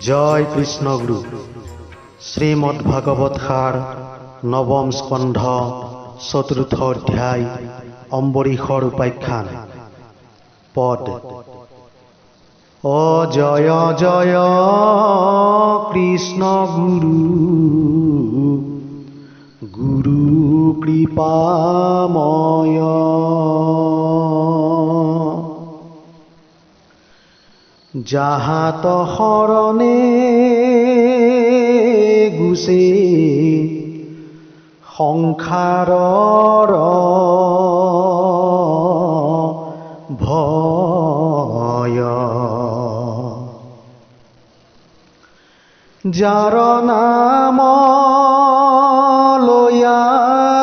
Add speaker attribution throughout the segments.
Speaker 1: जय कृष्ण गुरु। श्रीमद्भागवत सार नवम स्कंध चतुर्थ अध्याय अम्बरीशर उपाख्यान पद। ओ जय जय कृष्ण गुरु गुरु कृपामय। जाहात शरणे गुसे संसारर भय। जार नाम लया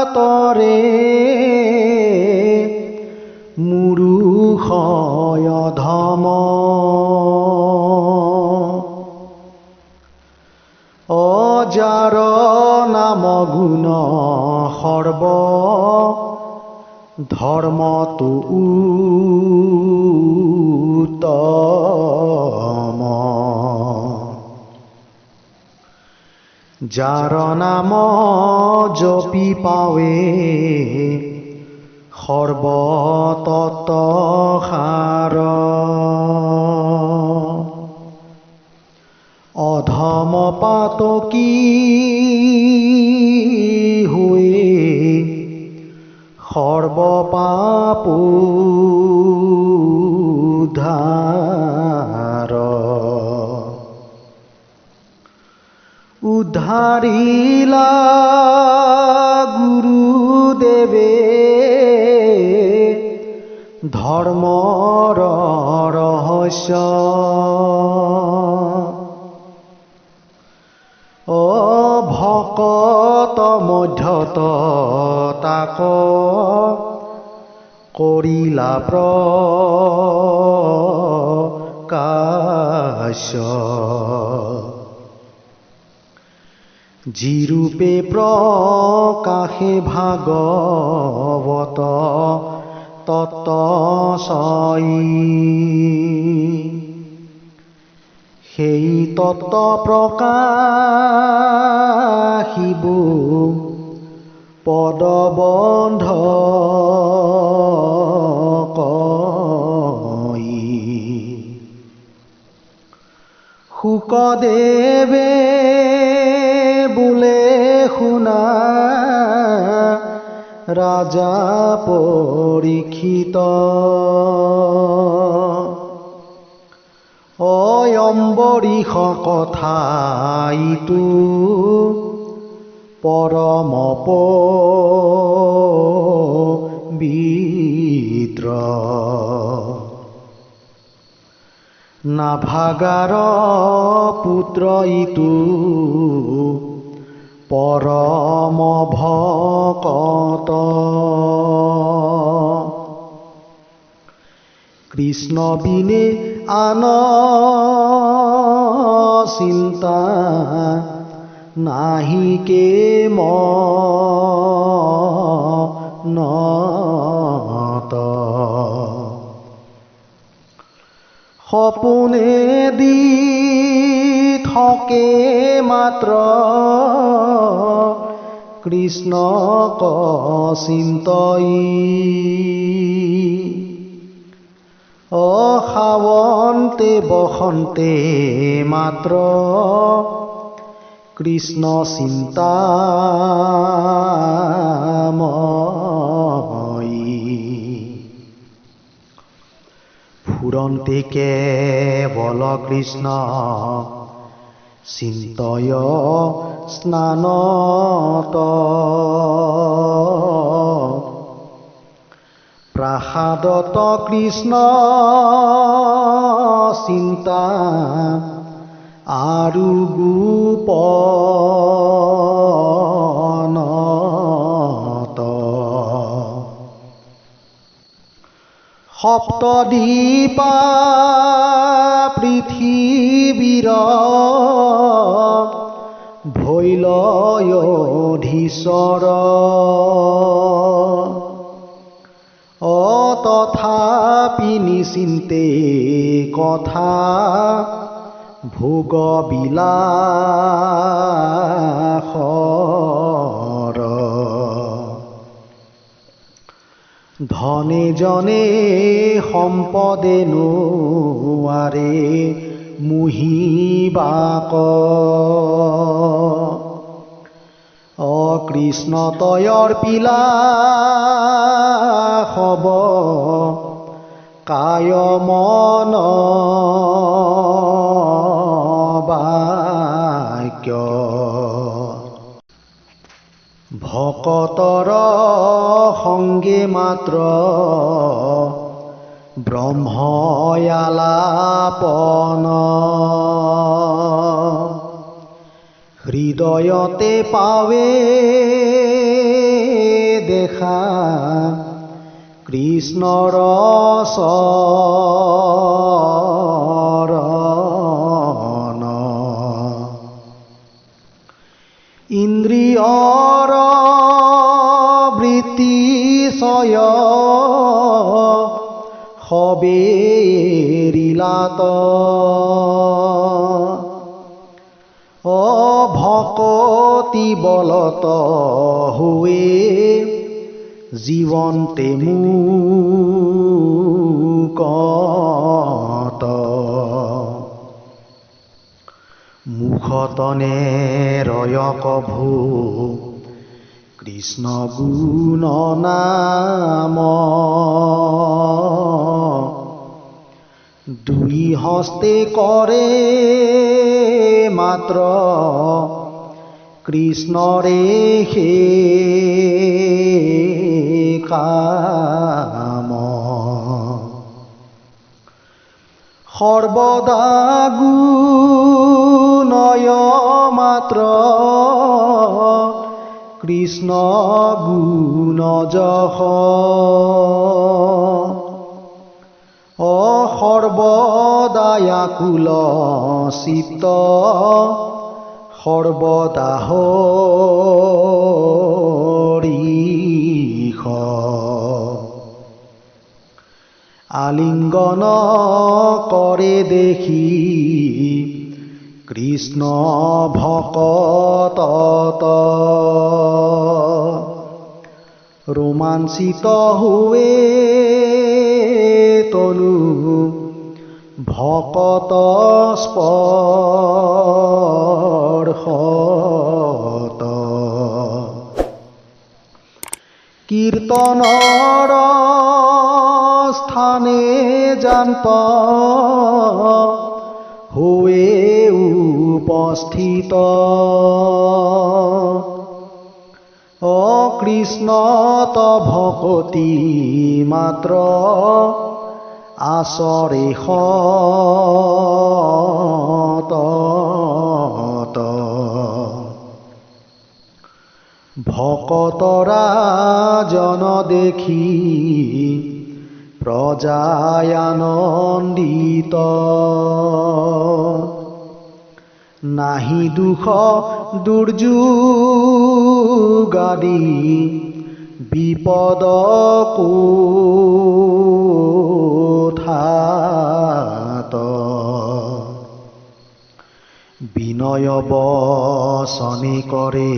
Speaker 1: तरे मुरुषय धम। अजार नाम गुण सर्व धर्म तो उत्तम। जार नाम जपि पावे सर्वतत्वसार। अधम पातकी हुए सर्वपाप उद्धार। उद्धारिला गुरुदेवे धर्मर रहस्य। भकत मध्यत ताक करिला प्रकाश। जिरूपे प्रकाशे भागवत तत्वसायी। সেই তত্ত্ব প্ৰকাশিব পদবন্ধ কই। শুকদেৱে বোলে শুনা ৰাজা পৰীক্ষিত। অম্বৰীশ কথা ইটো পৰম পবিত্ৰ। নাভাগাৰ পুত্ৰ ইটো পৰম ভকত। কৃষ্ণ বিনে আন চিন্তা নাহিকে মনত। সপোনে দি থাকে মাত্ৰ কৃষ্ণক চিন্তই। অসাৱন্তে বসন্তে মাত্ৰ কৃষ্ণ চিন্তাময়ী। ফুৰন্তে কেৱল কৃষ্ণ চিন্তয় স্নানত। প্ৰাসাদত কৃষ্ণ চিন্তা আৰু গোপনত। সপ্তদ্বীপা পৃথিৱীৰ ভৈলয়ধীশ্বৰ। তথাপি নিচিন্তে কথা ভোগ বিলাসৰ ধনে জনে সম্পদে নোৱাৰে মুহিবাক কৃষ্ণ তয়ৰ পিলা হব কায় মন বাক্য ভকতৰ সংগে মাত্ৰ ব্ৰহ্ময়ালাপন হৃদয়তে পাৱে দেখা কৃষ্ণৰ চৰণ ইন্দ্ৰিয়ৰ বৃত্তিশয় সবে এৰিলাত ভকতি বলত হোৱে জীৱন্তে মুকত মুখতনে ৰয় কভু কৃষ্ণ গুণ নাম দুই হস্তে কৰে মাত্ৰ কৃষ্ণৰে হে কাম সৰ্বদা গুণয় মাত্ৰ কৃষ্ণ গুণ যশ সৰ্বদায়াকুল চিত্ত সৰ্বদা হৰিষ আলিংগন কৰে দেখি কৃষ্ণ ভকতত ৰোমাঞ্চিত হোৱে তনু ভকত স্পৰ্শত কীৰ্তনৰ স্থানে জান্ত হোৱে উপস্থিত কৃষ্ণত ভকতি মাত্ৰ আচৰে সতত ভকতৰা জন দেখি প্ৰজায় আনন্দিত নাহি দুখ দুৰ্যোগাদি বিপদ কোঠাত বিনয় বচনে কৰে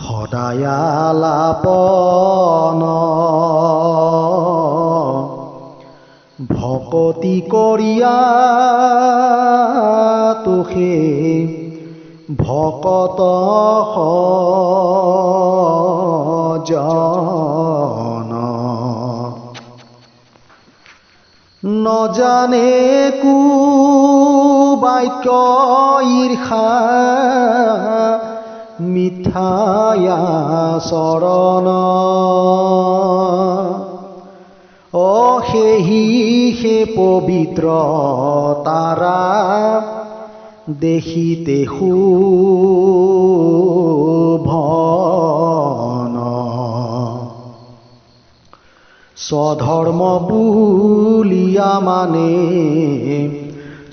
Speaker 1: সদায় আলাপন ভকতি কৰিয়া তোষে ভকত জন নজানে কু বাক্য ঈৰ্ষা মিথ্যায়া চৰণ সেহি হে পবিত্ৰ তাৰা দেখিতে শোভন স্বধৰ্ম বুলিয়া মানে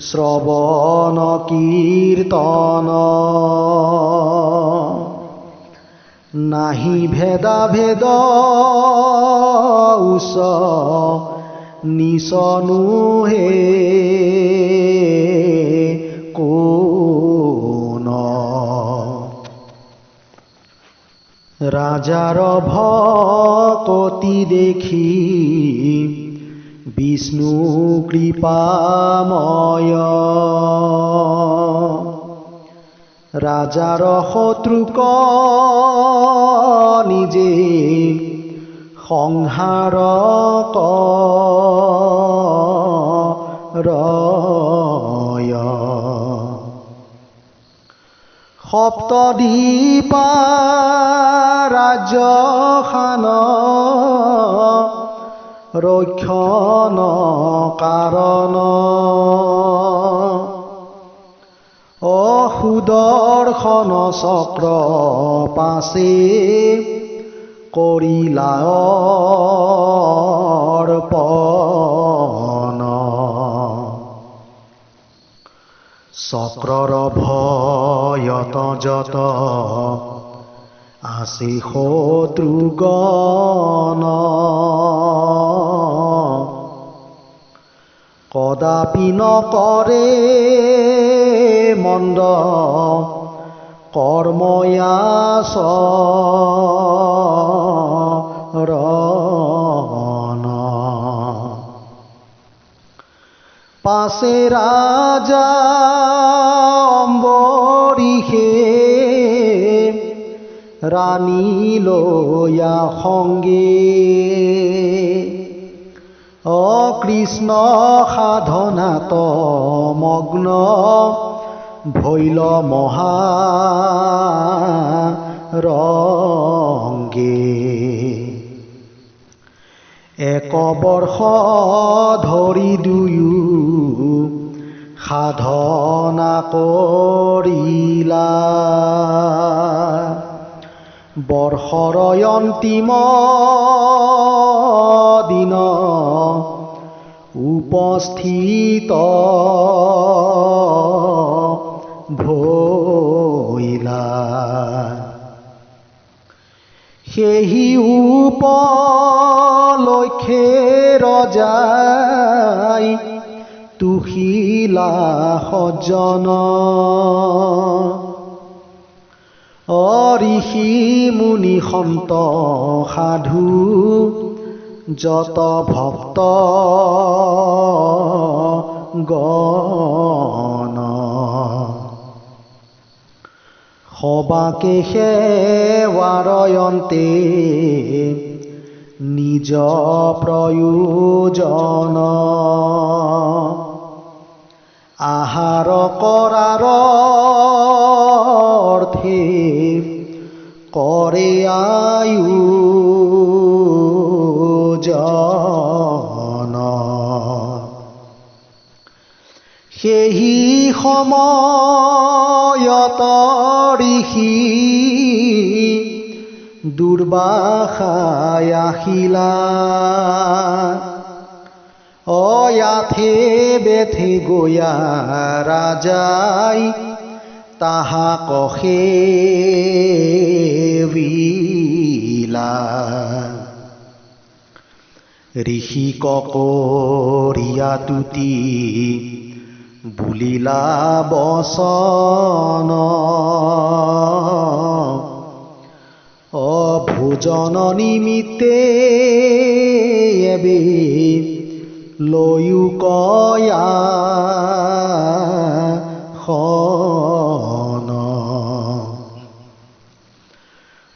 Speaker 1: শ্ৰৱণ কীৰ্তন নাহি ভেদা ভেদ উচ নিচনু হে কোন ৰাজাৰ ভকতি দেখি বিষ্ণু কৃপাময় ৰাজাৰ শত্ৰুক নিজে সংহাৰ কৰয় সপ্তদ্বীপা ৰাজ্যখান ৰক্ষণ কাৰণ সুদৰ্শন চক্ৰ পাছে কৰিলা অৰ্পণ চক্ৰৰ ভয়ত যত আছে শত্ৰুগণ কদাপি নকৰে মন্দ কৰ্ময়াচৰণ পাছে ৰাজা অম্বৰীষে ৰাণী লৈয়া সংগে কৃষ্ণ সাধনাত মগ্ন ভৈল মহাৰংগে এক বৰ্ষ ধৰি দুয়ো সাধনা কৰিলা বৰ্ষৰ অন্তিম দিন উপস্থিত ভৈলা সেহি উপলক্ষে ৰজাই তুহিলা সজ্জন ঋষি মুনি সন্ত সাধু যত ভক্ত গণ সবাকে সেৱাৰয়ন্তে নিজ প্ৰয়োজন আহাৰ কৰাৰ অৰ্থে কৰে আয়োজন সেহি সময়ত ঋষি দুৰ্বাসাই আহিলা অয়াথে বেথে গয়া ৰাজাই তাহাক সেবিলা ঋষিক কৰিয়া তুতি বুলিলা বচন ভোজন নিমিত্তে এবিধ লৈও কয়া খন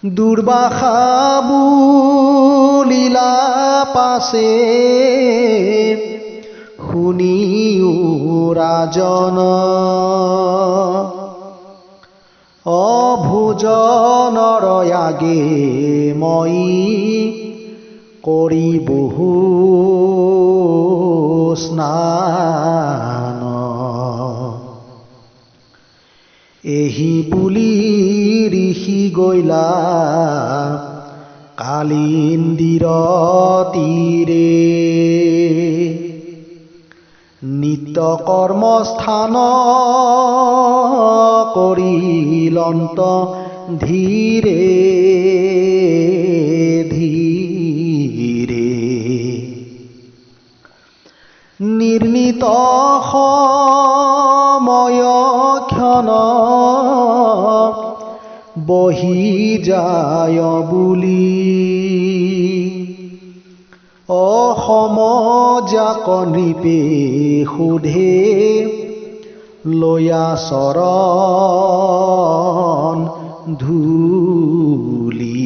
Speaker 1: দুৰ্বাসা বুলিলা পাছে শুনিও ৰাজন ভোজনৰ আগে মই কৰি বহু স্নান এহি বুলি ঋষি গৈলা কালিন্দীৰ তীৰে নিত্য কৰ্মস্থান কৰিলন্ত ধীৰে ধীৰে নিৰ্ণিত ধন বহি যায় বুলি অসম যাক নৃপে সোধে লয়া চৰণ ধূলি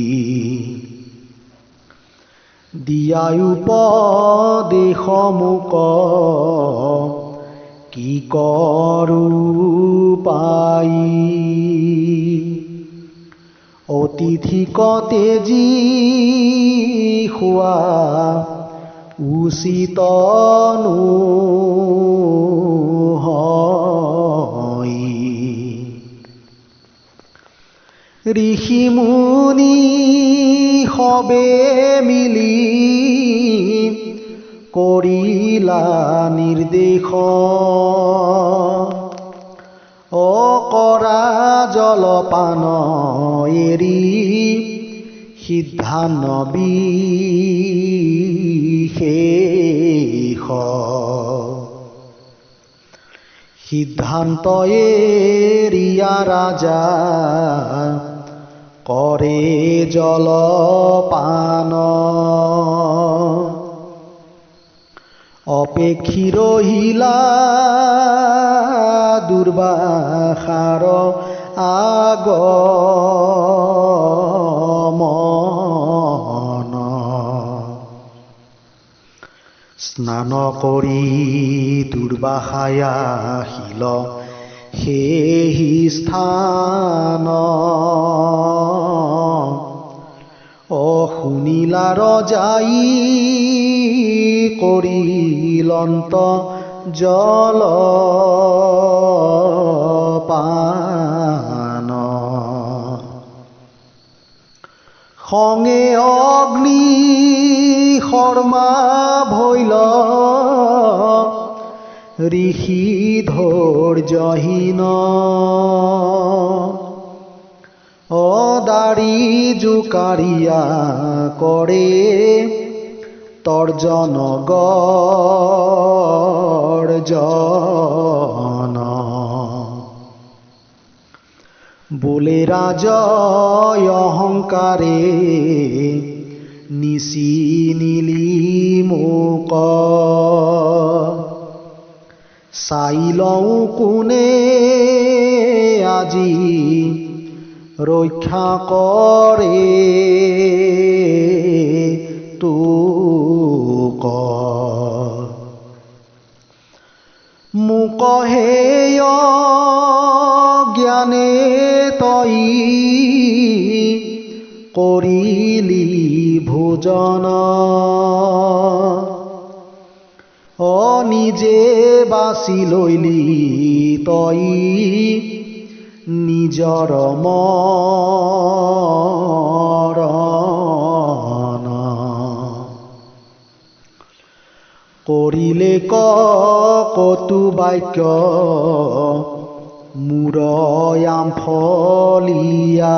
Speaker 1: দিয়াই উপদেশ মোক কি কৰোঁ পাই অতিথিক তেজি খোৱা উচিত নহয় ঋষি মুনি সবে মিলি কৰিলা নিৰ্দেশ অকৰা জলপান এৰি সিদ্ধান্ত বিশেষ সিদ্ধান্ত এৰিয়া ৰাজা কৰে জলপান অপেক্ষী ৰহিলা দুৰ্বাসাৰ আগমন স্নান কৰি দুৰ্বাসাই আহিল সেই স্থান শুনিলা ৰজাই কৰিলন্ত জলপান খঙে অগ্নি শৰ্মা ভৈল ঋষি ধৈৰ্যহীন অদাৰি জোকাৰিয়া কৰে তৰ্জন গৰ্জন বোলে ৰাজয় অহংকাৰে নিচিনিলি মোক চাই লওঁ কোনে আজি ৰক্ষা কৰে তোক মোক হেয় জ্ঞানে তই কৰিলি ভোজন নিজে বাছি লৈলি তই নিজৰ মৰণ কৰিলে কটু বাক্য মূৰয়াম ফলিয়া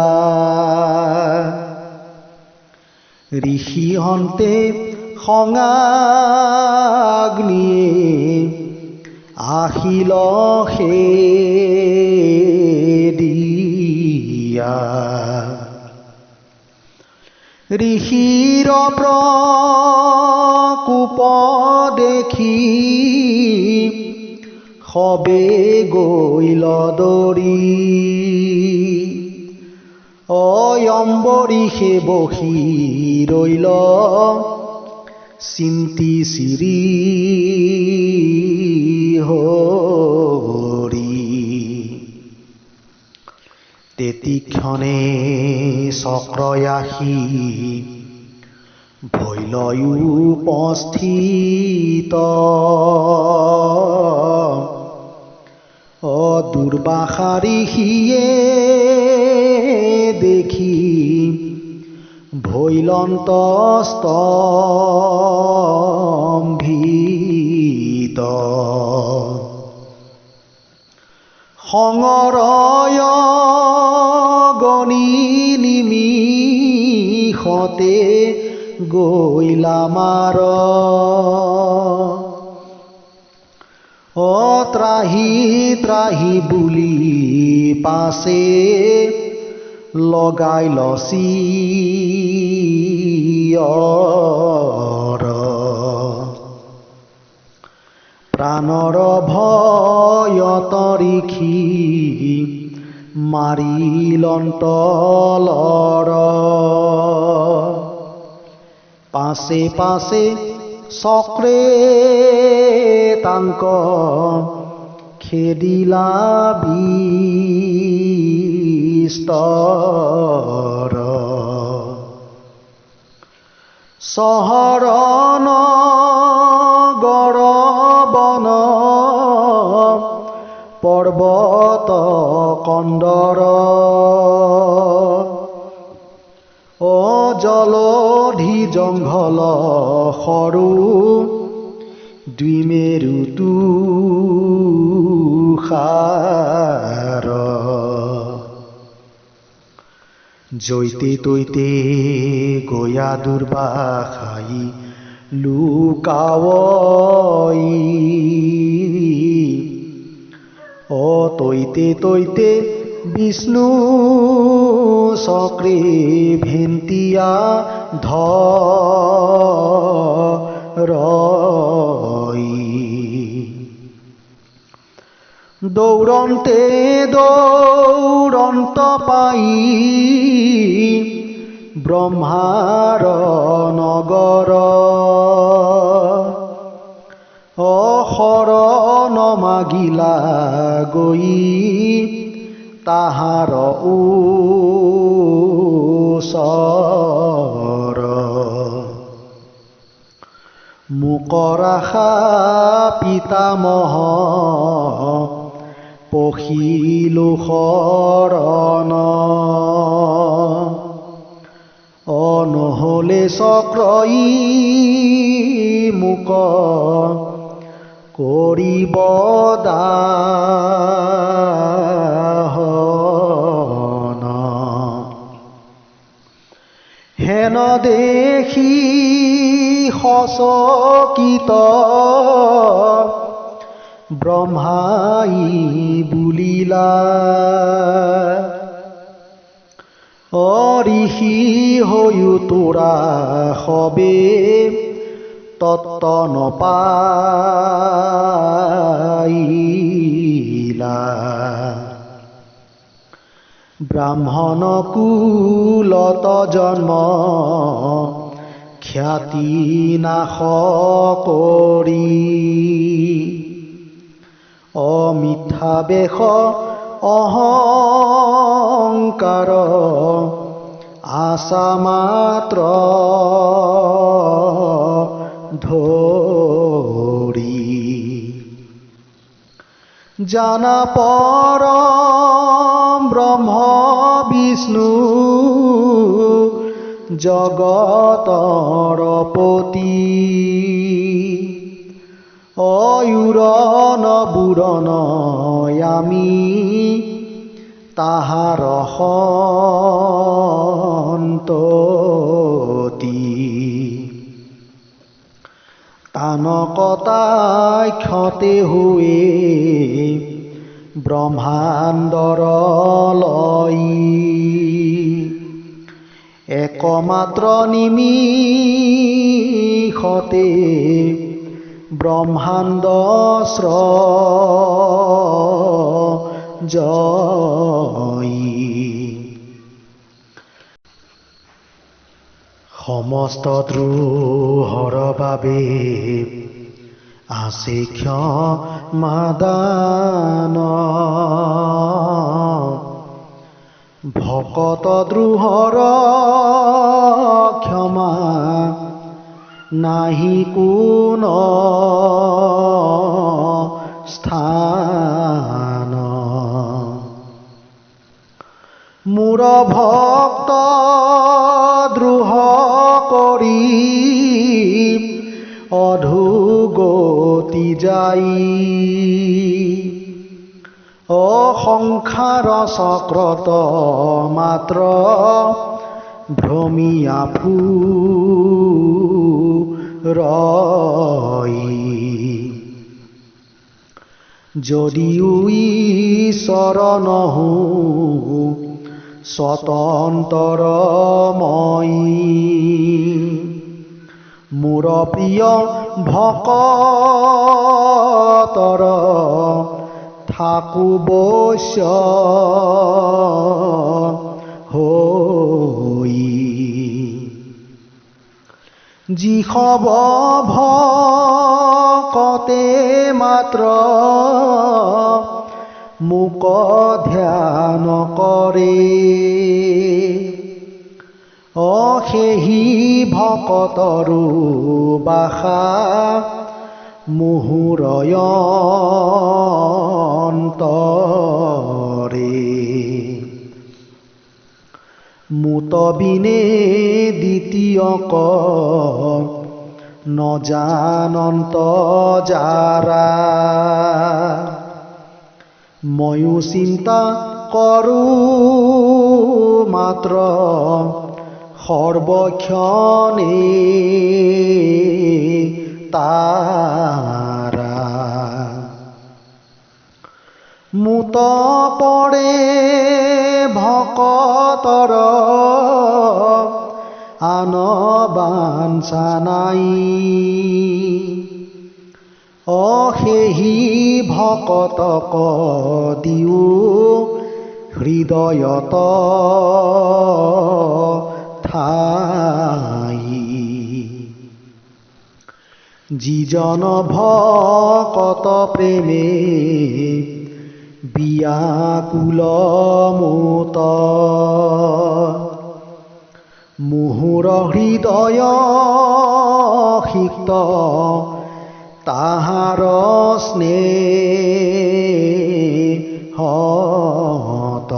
Speaker 1: ঋষিহন্তে খঙাগ্নিয়ে আহিল দিয়া ঋষিৰ প্ৰকোপ দেখি সবে গৈল দৌৰি অম্বৰীষে বহি ৰৈল চিন্তি চিৰি হৰি তেতিক্ষণে চক্ৰয়াসী ভৈলয়ো উপস্থিত দুৰ্বাসা ঋষিয়ে দেখি ভৈলন্ত স্তম্ভিত খঙৰয় গণি নিমিষতে গৈলা মাৰ ত্ৰাহি ত্ৰাহি বুলি পাছে লগাই লচি প্ৰাণৰ ভয়ত ৰিখি মাৰিলন্তলৰ পাছে পাছে চক্ৰে তাংক খেদিলা বিস্তৰ চহৰ নগৰ বন পৰ্বত কন্দৰ জলধি জংঘল সৰু দ্বিমেৰু তুষাৰ জৈতে তৈতে গয়া দুৰ্বাসাই লুকাৱই তৈতে তৈতে বিষ্ণু চক্ৰে ভেন্তিয়া ধৰই দৌৰন্তে দৌৰন্ত পাই ব্ৰহ্মাৰ নগৰ শৰণ মাগিলা গৈ তাহাৰ ওচৰ মুকৰ আশা পিতামহ পখিলো শৰণ নহলে চক্ৰই মোক কৰিব দাহন হেন দেখি সচকিত ব্ৰহ্মাই বুলিলা ঋষি হৈও তোৰা সবে তত্ত্ব নপাইলা ব্ৰাহ্মণ কুলত জন্ম খ্যাতি নাশ কৰি মিথ্যা বেশ অহংকাৰ আশা মাত্ৰ ধৰি জানা পৰম ব্ৰহ্ম বিষ্ণু জগতৰ পতি অয়ুৰণ বুৰণ আমি তাহাৰ সন্ততি তানকতাই ক্ষতে হৈ ব্ৰহ্মাণ্ডৰ লয় একমাত্ৰ নিমিষতে ব্ৰহ্মাণ্ড জয় সমস্ত দ্ৰোহৰ বাবে আছে ক্ষমাদান ভকত দ্ৰোহৰ ক্ষমা নাহি কোন স্থান মোৰ ভক্ত দ্ৰোহ কৰি অধোগতি যাই সংসাৰ চক্ৰত মাত্ৰ ভ্ৰমিয়া ফুৰই যদিও ঈশ্বৰ নহো স্বতন্ত্ৰ মই মোৰ প্ৰিয় ভকতৰ থাকো বৈশ্য হৈ যিসব ভকতে মাত্ৰ মোক ধ্যান কৰে সেহি ভকতৰো বাসা মোহৰ অন্তৰে মুত বিনে দ্বিতীয়ক নজানন্ত যাৰা ময়ো চিন্তা কৰোঁ মাত্ৰ সৰ্বক্ষণে তাৰা মুত পৰে ভকতৰ আন বাঞ্ছা নাই সেহি ভকতক দিও হৃদয়ত ঠাই যিজন ভকত প্ৰেমে বিয়াকুল মুত মোহৰ হৃদয় সিক্ত তাহাৰ স্নেহত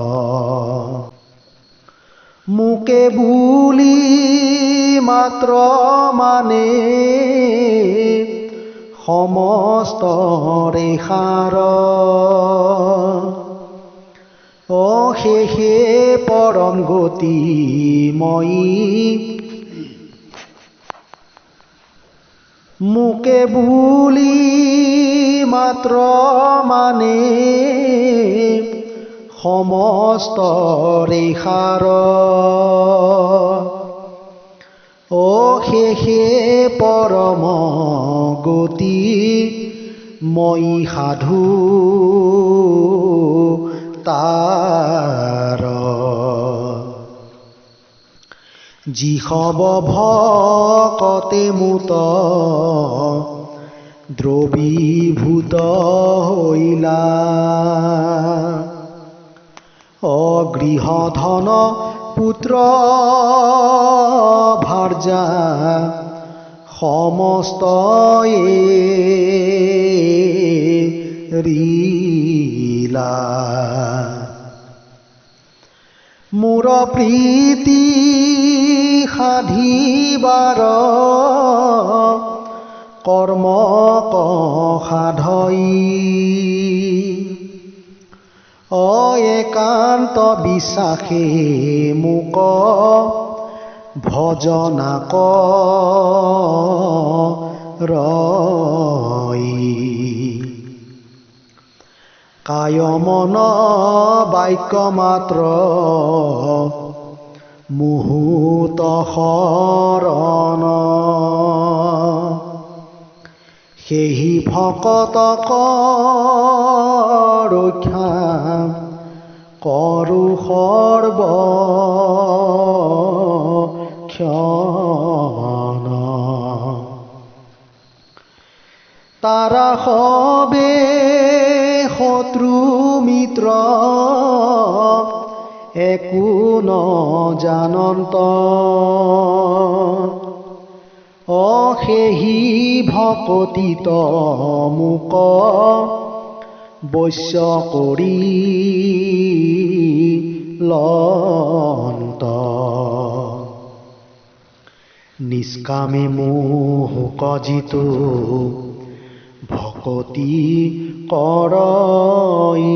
Speaker 1: মোকে বুলি মাত্ৰ মানে সমস্ত ৰেখাৰ শেষে পৰম গতি মই মোকে বুলি মাত্ৰ মানে সমস্ত ৰেখাৰ শেষে পৰম গতি মই সাধু তাৰ যিসব ভকতে মুত দ্ৰৱীভূত হৈলা গৃহ ধন পুত্ৰ ভাৰ্যা সমস্তয়ে ৰিলা মোৰ প্ৰীতি সাধিবাৰ কৰ্ম সাধই একান্ত বিশ্বাসে মোক ভজনা ৰই কায় মন বাক্য মাত্ৰ মুহূৰ্ত শৰণ সেহি ভকতক ৰক্ষা কৰো সৰ্বক্ষণ তাৰা সবে শত্ৰু মিত্ৰ একো নজানন্ত সেহি ভকতিত মোক বৈশ্য কৰি লন্ত নিষ্কামে মোহক জিতো ভকতি কৰই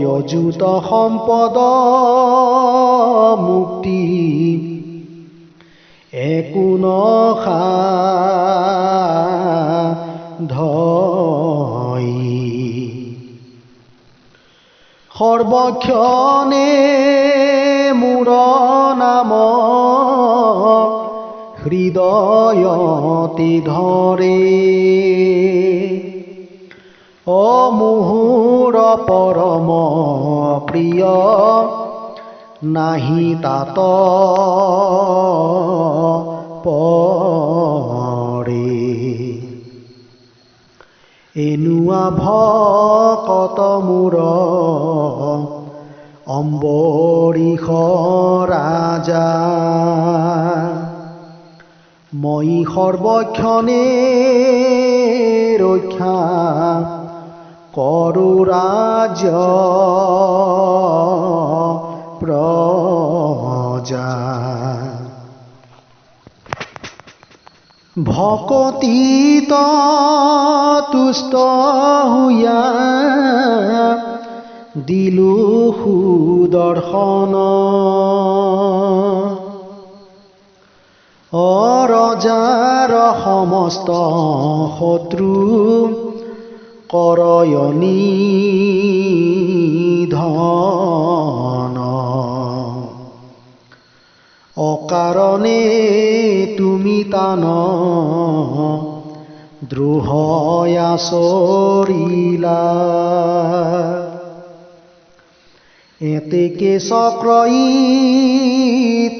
Speaker 1: অযুত সম্পদ মুক্তি একো ধই সৰ্বক্ষণে মোৰ নাম হৃদয়তে ধৰে অমোহৰ পৰম প্ৰিয় নাহি তাত পৰে এনুৱা ভকত মোৰ অম্বৰীশ ৰাজা মই সৰ্বক্ষণে ৰক্ষা কৰো ৰাজ্য প্ৰজা ভকতিত তুষ্ট হুয়া দিলো সুদৰ্শন ৰজাৰ সমস্ত শত্ৰু কৰয়নি ধন অকাৰণে তুমি তান দ্ৰোহয়া চৰিলা এতেকে চক্ৰই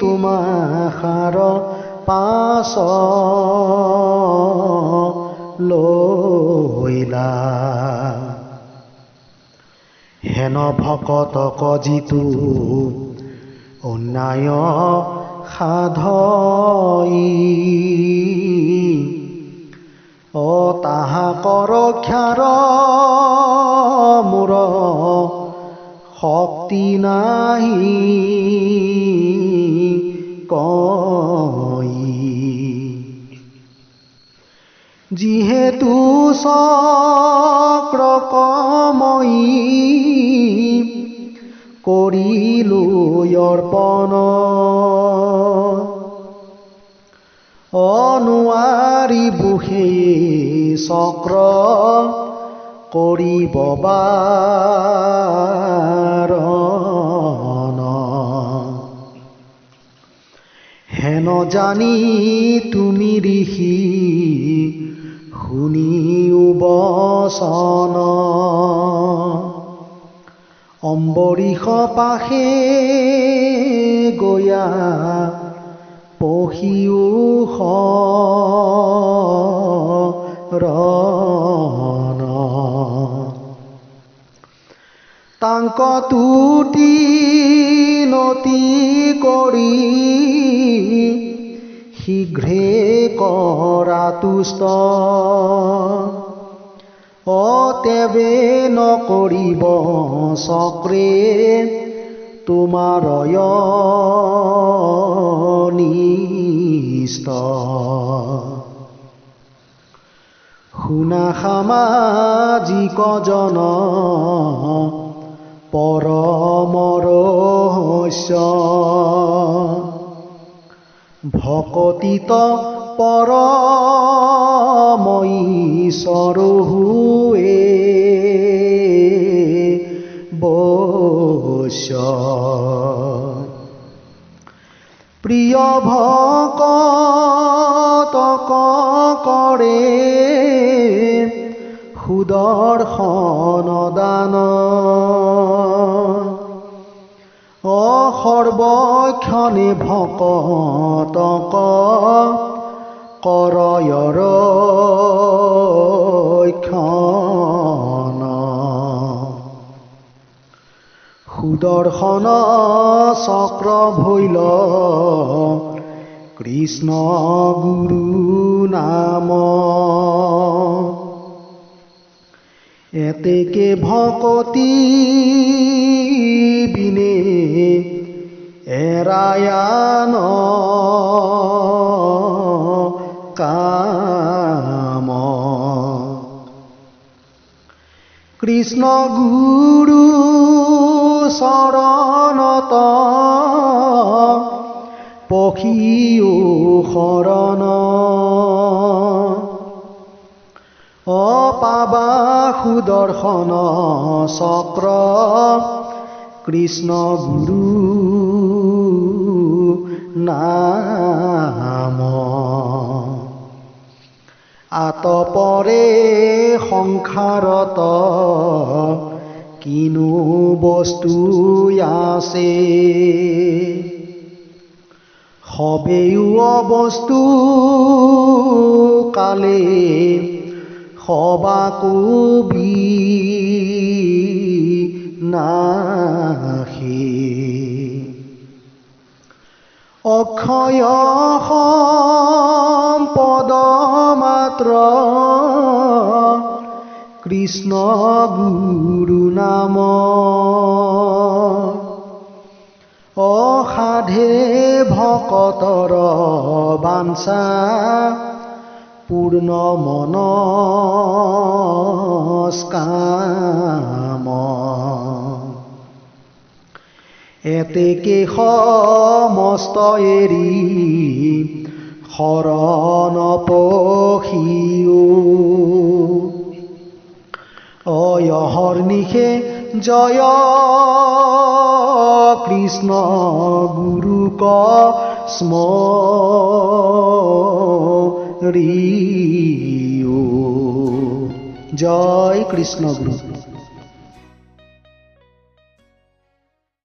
Speaker 1: তোমাখাৰ পাছ লৈলা হেন ভকতক যিটো অন্যায় সাধই তাহাক ৰক্ষাৰ মোৰ শক্তি নাহি কই যিহেতু চক্ৰকময়ী কৰিলো অৰ্পণ অনুৱাৰী বুহে চক্ৰ কৰিব বাৰণ হেন জানি তুমি ঋষি শুনিও বচন অম্বৰীশ পাশে গয়া পহিও শৰণ তাংক তুতি নতি কৰি শীঘ্ৰে কৰা তুষ্ট তেবে নকৰিব চক্ৰে তোমাৰ অনিষ্ট শুনা সামাজিক জন পৰম ৰহস্য ভকতিত পৰম ঈশ্বৰ হুৱে বৈশ্য প্ৰিয় ভকতক কৰে সুদৰ্শন দান সৰ্বক্ষণে ভকতক কৰয় ৰক্ষণ সুদৰ্শন চক্ৰ ভৈল কৃষ্ণ গুৰু নাম এতেকে ভকতি বিনে এৰায়ান কাম কৃষ্ণ গুৰু চৰণত পখিও শৰণ পাবা সুদৰ্শন চক্ৰ কৃষ্ণ গুৰু নাম আতপৰে সংসাৰত কিনো বস্তু আছে সবেও অবস্তু কালে সবাকো বিনাশী অক্ষয় সম্পদ মাত্ৰ কৃষ্ণ গুৰু নাম অসাধে ভকতৰ বাঞ্ছা পূৰ্ণ মনস্কাম এতেকে সমস্ত এৰি শৰণ পখিও অহৰ্নিশে জয় কৃষ্ণ গুৰুক স্মৰিও জয় কৃষ্ণ গুৰু।